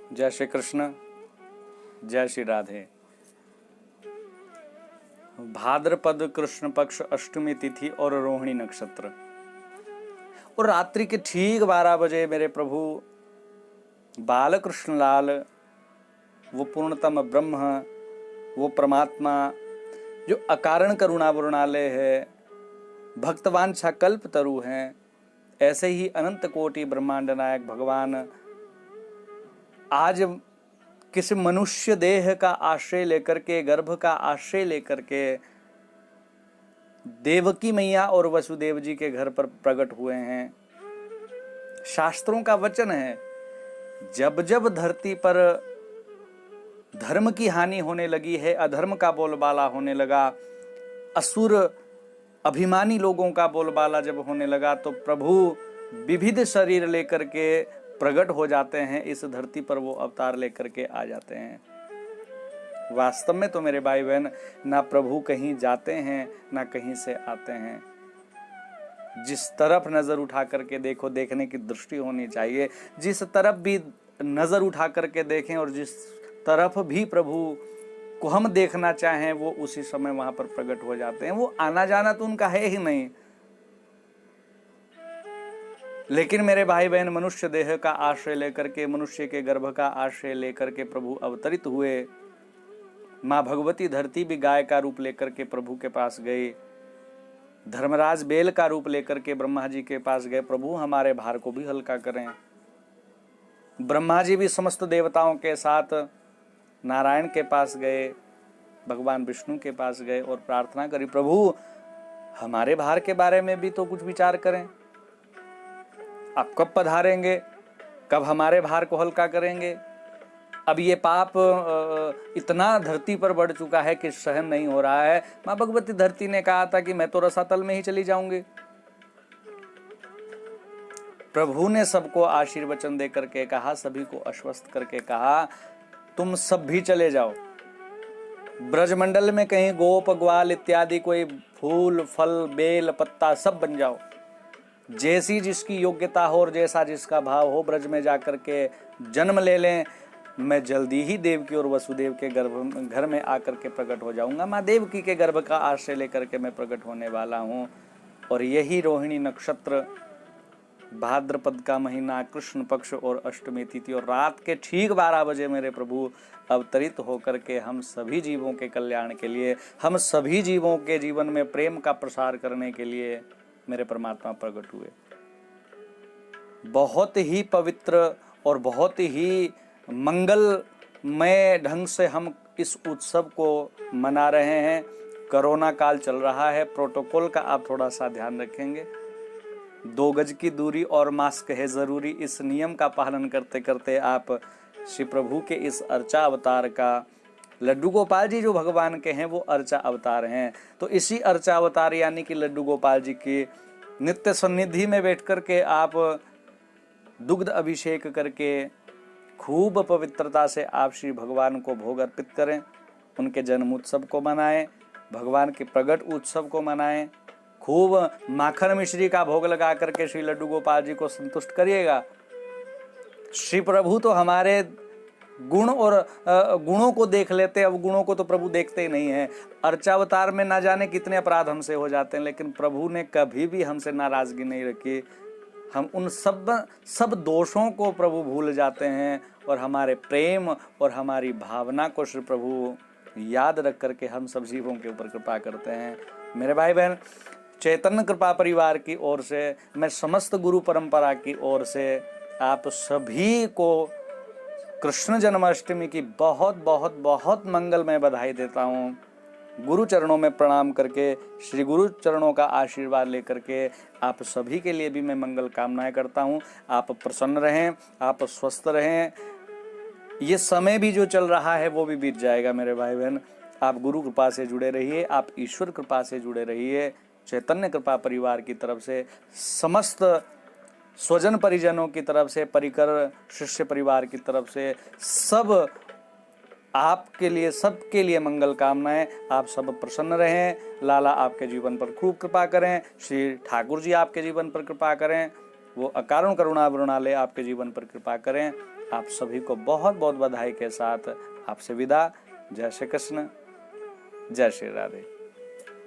जय श्री कृष्ण, जय श्री राधे। भाद्रपद कृष्ण पक्ष अष्टमी तिथि और रोहिणी नक्षत्र और रात्रि के ठीक 12 बजे मेरे प्रभु बालकृष्ण लाल, वो पूर्णतम ब्रह्म, वो परमात्मा जो अकारण करुणा वरुणालय है, भक्तवांछा कल्प तरु हैं, ऐसे ही अनंत कोटि ब्रह्मांड नायक भगवान आज किसी मनुष्य देह का आश्रय लेकर के, गर्भ का आश्रय लेकर के देवकी मैया और वसुदेव जी के घर पर प्रकट हुए हैं। शास्त्रों का वचन है, जब जब धरती पर धर्म की हानि होने लगी है, अधर्म का बोलबाला होने लगा, असुर अभिमानी लोगों का बोलबाला जब होने लगा, तो प्रभु विविध शरीर लेकर के प्रकट हो जाते हैं। इस धरती पर वो अवतार लेकर के आ जाते हैं। वास्तव में तो मेरे भाई बहन, ना प्रभु कहीं जाते हैं ना कहीं से आते हैं। जिस तरफ नजर उठा करके देखो, देखने की दृष्टि होनी चाहिए। जिस तरफ भी नजर उठा करके देखें और जिस तरफ भी प्रभु को हम देखना चाहें, वो उसी समय वहां पर प्रकट हो जाते हैं। वो आना जाना तो उनका है ही नहीं। लेकिन मेरे भाई बहन, मनुष्य देह का आश्रय लेकर के, मनुष्य के गर्भ का आश्रय लेकर के प्रभु अवतरित हुए। माँ भगवती धरती भी गाय का रूप लेकर के प्रभु के पास गई। धर्मराज बेल का रूप लेकर के ब्रह्मा जी के पास गए, प्रभु हमारे भार को भी हल्का करें। ब्रह्मा जी भी समस्त देवताओं के साथ नारायण के पास गए, भगवान विष्णु के पास गए और प्रार्थना करी, प्रभु हमारे भार के बारे में भी तो कुछ विचार करें। आप कब पधारेंगे, कब हमारे भार को हल्का करेंगे। अब ये पाप इतना धरती पर बढ़ चुका है कि सहन नहीं हो रहा है। माँ भगवती धरती ने कहा था कि मैं तो रसातल में ही चली जाऊंगी। प्रभु ने सबको आशीर्वचन दे करके कहा, सभी को आश्वस्त करके कहा, तुम सब भी चले जाओ। ब्रजमंडल में कहीं गोप ग्वाल इत्यादि कोई फूल फल बेल पत्ता सब बन जाओ। जैसी जिसकी योग्यता हो और जैसा जिसका भाव हो, ब्रज में जाकर के जन्म ले लें। मैं जल्दी ही देवकी और वसुदेव के घर में आकर के प्रकट हो जाऊंगा। माँ देवकी के गर्भ का आश्रय लेकर के मैं प्रकट होने वाला हूँ। और यही रोहिणी नक्षत्र, भाद्रपद का महीना, कृष्ण पक्ष और अष्टमी तिथि और रात के ठीक 12 बजे मेरे प्रभु अवतरित होकर के हम सभी जीवों के कल्याण के लिए, हम सभी जीवों के जीवन में प्रेम का प्रसार करने के लिए मेरे परमात्मा प्रकट हुए। बहुत ही पवित्र और बहुत ही मंगलमय ढंग से हम इस उत्सव को मना रहे हैं। कोरोना काल चल रहा है, प्रोटोकॉल का आप थोड़ा सा ध्यान रखेंगे। 2 गज की दूरी और मास्क है जरूरी। इस नियम का पालन करते करते आप श्री प्रभु के इस अर्चा अवतार का, लड्डू गोपाल जी जो भगवान के हैं वो अर्चा अवतार हैं, तो इसी अर्चा अवतार यानी कि लड्डू गोपाल जी की नित्य सन्निधि में बैठ कर के आप दुग्ध अभिषेक करके खूब पवित्रता से आप श्री भगवान को भोग अर्पित करें, उनके जन्म उत्सव को मनाएं, भगवान के प्रगट उत्सव को मनाएं। खूब माखन मिश्री का भोग लगा करके श्री लड्डू गोपाल जी को संतुष्ट करिएगा। श्री प्रभु तो हमारे गुण और गुणों को देख लेते हैं, अब गुणों को तो प्रभु देखते ही नहीं है। अर्चावतार में ना जाने कितने अपराध हमसे हो जाते हैं, लेकिन प्रभु ने कभी भी हमसे नाराजगी नहीं रखी। हम उन सब दोषों को प्रभु भूल जाते हैं और हमारे प्रेम और हमारी भावना को श्री प्रभु याद रख करके हम सब जीवों के ऊपर कृपा करते हैं। मेरे भाई बहन, चैतन्य कृपा परिवार की ओर से, मैं समस्त गुरु परंपरा की ओर से आप सभी को कृष्ण जन्माष्टमी की बहुत बहुत बहुत मंगलमय बधाई देता हूँ। गुरु चरणों में प्रणाम करके, श्री गुरु चरणों का आशीर्वाद लेकर के आप सभी के लिए भी मैं मंगल कामनाएं करता हूँ। आप प्रसन्न रहें, आप स्वस्थ रहें। ये समय भी जो चल रहा है वो भी बीत जाएगा मेरे भाई बहन। आप गुरु कृपा से जुड़े रहिए, आप ईश्वर कृपा से जुड़े रहिए। चैतन्य कृपा परिवार की तरफ से, समस्त स्वजन परिजनों की तरफ से, परिकर शिष्य परिवार की तरफ से, सब आपके लिए, सबके लिए मंगल कामनाएं। आप सब प्रसन्न रहें। लाला आपके जीवन पर खूब कृपा करें, श्री ठाकुर जी आपके जीवन पर कृपा करें। वो अकारण करुणा वरुणालय आपके जीवन पर कृपा करें। आप सभी को बहुत बहुत बधाई के साथ आपसे विदा। जय श्री कृष्ण, जय श्री राधे।